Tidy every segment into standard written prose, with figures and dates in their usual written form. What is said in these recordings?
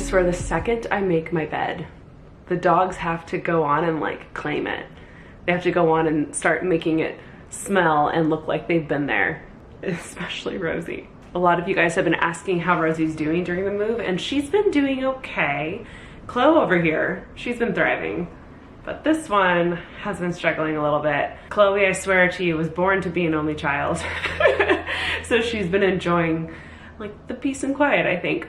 swear the second I make my bed, the dogs have to go on and like claim it. They have to go on and start making it smell and look like they've been there, especially Rosie. A lot of you guys have been asking how Rosie's doing during the move, and she's been doing okay. Chloe over here, she's been thriving, but this one has been struggling a little bit. Chloe, I swear to you, was born to be an only child. So she's been enjoying like the peace and quiet, I think.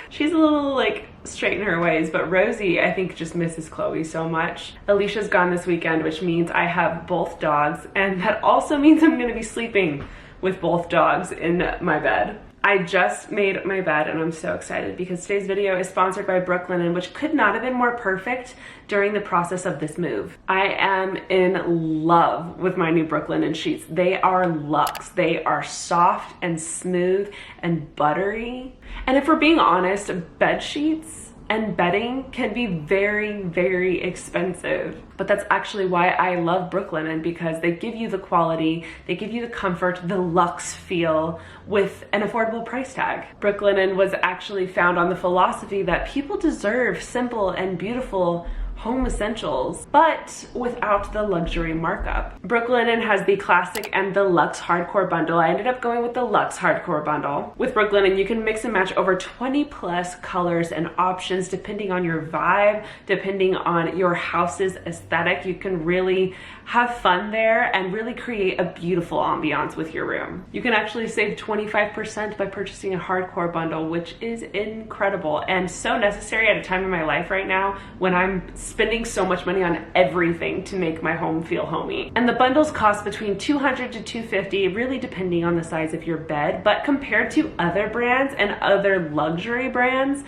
She's a little like straight in her ways, but Rosie, I think, just misses Chloe so much. Alicia's gone this weekend, which means I have both dogs, and that also means I'm gonna be sleeping with both dogs in my bed. I just made my bed and I'm so excited because today's video is sponsored by Brooklinen, which could not have been more perfect during the process of this move. I am in love with my new Brooklinen sheets. They are luxe. They are soft and smooth and buttery. And if we're being honest, bed sheets and bedding can be very, very expensive. But that's actually why I love Brooklinen, because they give you the quality, they give you the comfort, the luxe feel with an affordable price tag. Brooklinen was actually found on the philosophy that people deserve simple and beautiful home essentials, but without the luxury markup. Brooklinen has the classic and the luxe hardcore bundle. I ended up going with the luxe hardcore bundle. With Brooklinen, you can mix and match over 20 plus colors and options depending on your vibe, depending on your house's aesthetic. You can really have fun there and really create a beautiful ambiance with your room. You can actually save 25% by purchasing a hardcore bundle, which is incredible and so necessary at a time in my life right now when I'm spending so much money on everything to make my home feel homey. And the bundles cost between $200 to $250, really depending on the size of your bed, but compared to other brands and other luxury brands,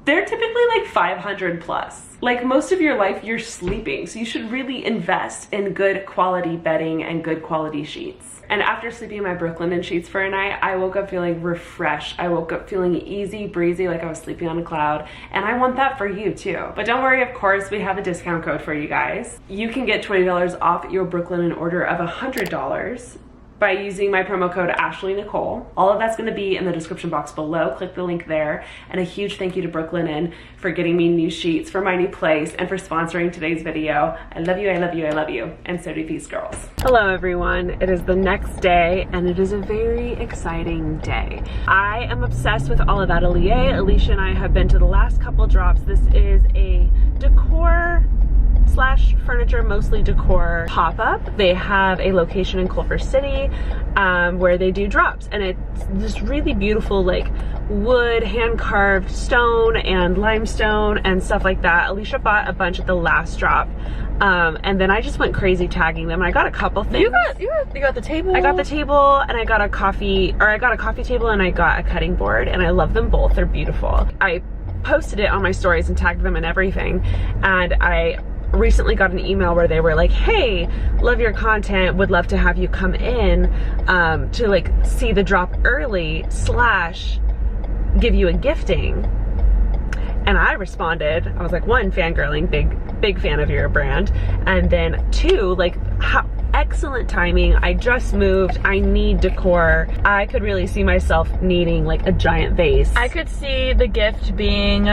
they're typically like 500 plus. Like most of your life, you're sleeping, so you should really invest in good quality bedding and good quality sheets. And after sleeping in my Brooklinen sheets for a night, I woke up feeling refreshed. I woke up feeling easy breezy, like I was sleeping on a cloud. And I want that for you too. But don't worry, of course, we have a discount code for you guys. You can get $20 off your Brooklinen order of $100 by using my promo code AshleyNichole. All of that's gonna be in the description box below. Click the link there. And a huge thank you to Brooklinen for getting me new sheets for my new place and for sponsoring today's video. I love you, I love you, I love you. And so do these girls. Hello everyone. It is the next day and it is a very exciting day. I am obsessed with All About Atelier. Alicia and I have been to the last couple drops. This is a decor slash furniture, mostly decor pop-up. They have a location in Culver City where they do drops, and it's this really beautiful like wood, hand-carved stone and limestone and stuff like that. Alicia bought a bunch at the last drop, and then I just went crazy tagging them. I got a couple things. You got the table? I got the table, and I got a coffee table, and I got a cutting board, and I love them both. They're beautiful. I posted it on my stories and tagged them and everything, and I recently got an email where they were like, hey, love your content, would love to have you come in to like see the drop early / give you a gifting. And I responded, I was like, one, fangirling, big fan of your brand, and then two, like, how excellent timing. I just moved, I need decor. I could really see myself needing like a giant vase. I could see the gift being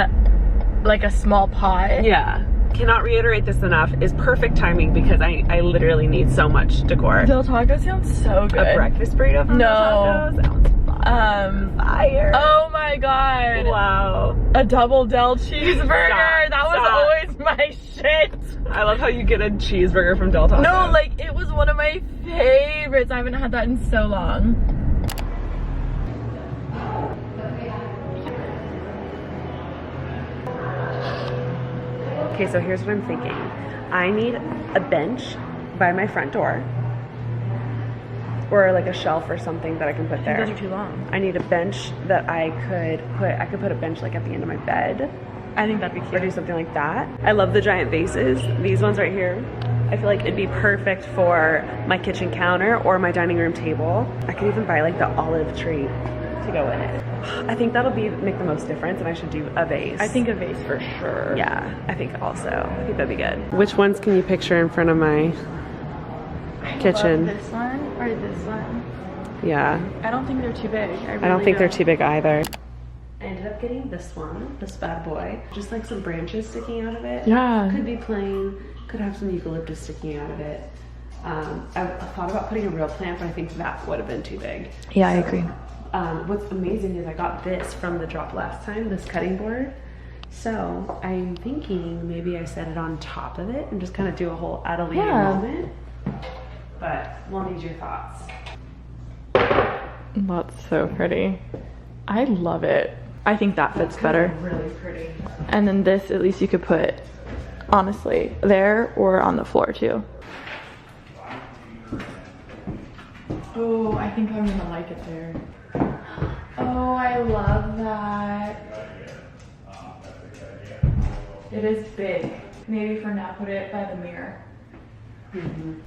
like a small pot. Yeah. Cannot reiterate this enough, is perfect timing because I literally need so much decor. Del Taco sounds so good. A breakfast burrito from Del Taco sounds fire. Oh my god. Wow. A double Del cheeseburger. Stop, that was always my shit. I love how you get a cheeseburger from Del Taco. No, like it was one of my favorites. I haven't had that in so long. Okay, so here's what I'm thinking. I need a bench by my front door, or like a shelf or something that I can put there. Those are too long. I need a bench that I could put a bench like at the end of my bed. I think that'd be cute. Or do something like that. I love the giant vases. These ones right here. I feel like it'd be perfect for my kitchen counter or my dining room table. I could even buy like the olive tree to go in it. I think that'll make the most difference, and I should do a vase. I think a vase for sure. Yeah, I think that'd be good. Which ones can you picture in front of my kitchen? This one or this one? Yeah. I don't think they're too big. I don't think they're too big either. I ended up getting this one, this bad boy. Just like some branches sticking out of it. Yeah. Could be plain, could have some eucalyptus sticking out of it. I thought about putting a real plant, but I think that would have been too big. Yeah, I agree. What's amazing is I got this from the drop last time, this cutting board. So I'm thinking maybe I set it on top of it and just kind of do a whole Adelia moment. But we'll need your thoughts. That's so pretty. I love it. I think that fits better. Really pretty. And then this, at least you could put, honestly, there or on the floor too. Oh, I think I'm gonna like it there. Oh, I love that. It is big. Maybe for now, put it by the mirror.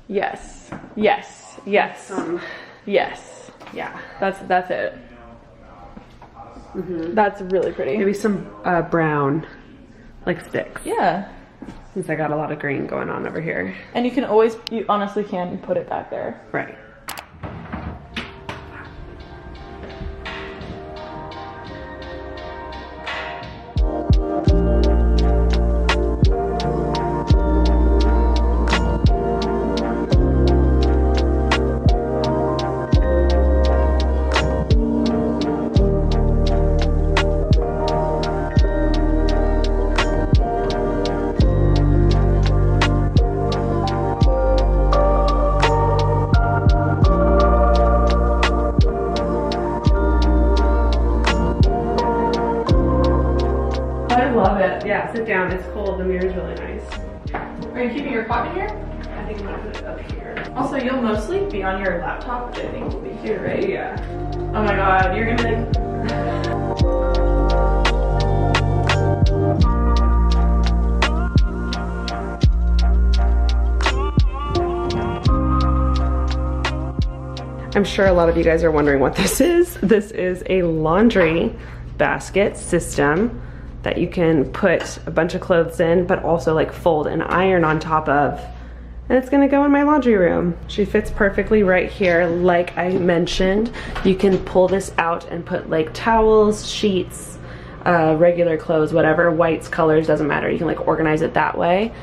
Yes, yes, yes, yes. Yeah. That's it. That's really pretty. Maybe some brown, like sticks. Yeah. Since I got a lot of green going on over here. And you can always, you honestly can put it back there. Right. Yeah, sit down. It's cold. The mirror's really nice. Are you keeping your clock in here? I think I'm gonna put it up here. Also, you'll mostly be on your laptop, which I think will be here, right? Yeah. Oh my god, you're gonna like... I'm sure a lot of you guys are wondering what this is. This is a laundry basket system that you can put a bunch of clothes in, but also like fold and iron on top of. And it's gonna go in my laundry room. She fits perfectly right here. Like I mentioned, you can pull this out and put like towels, sheets, regular clothes, whatever, whites, colors, doesn't matter. You can like organize it that way.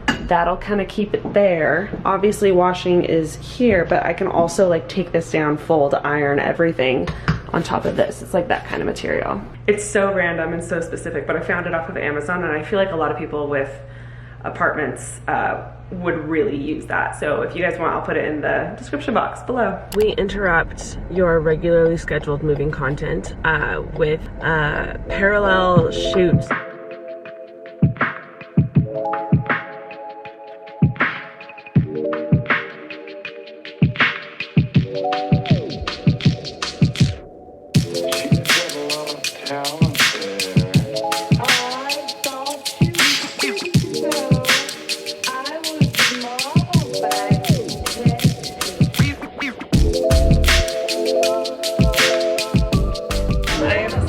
That'll kind of keep it there. Obviously washing is here, but I can also like take this down, fold, iron, everything on top of this. It's like that kind of material. It's so random and so specific, but I found it off of Amazon, and I feel like a lot of people with apartments would really use that. So if you guys want, I'll put it in the description box below. We interrupt your regularly scheduled moving content with parallel shoots.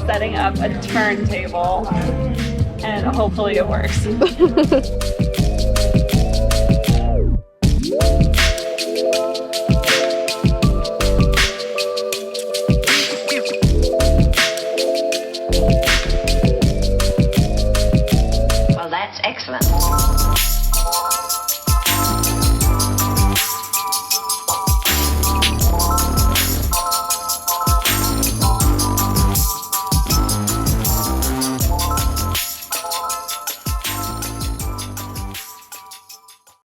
Setting up a turntable and hopefully it works.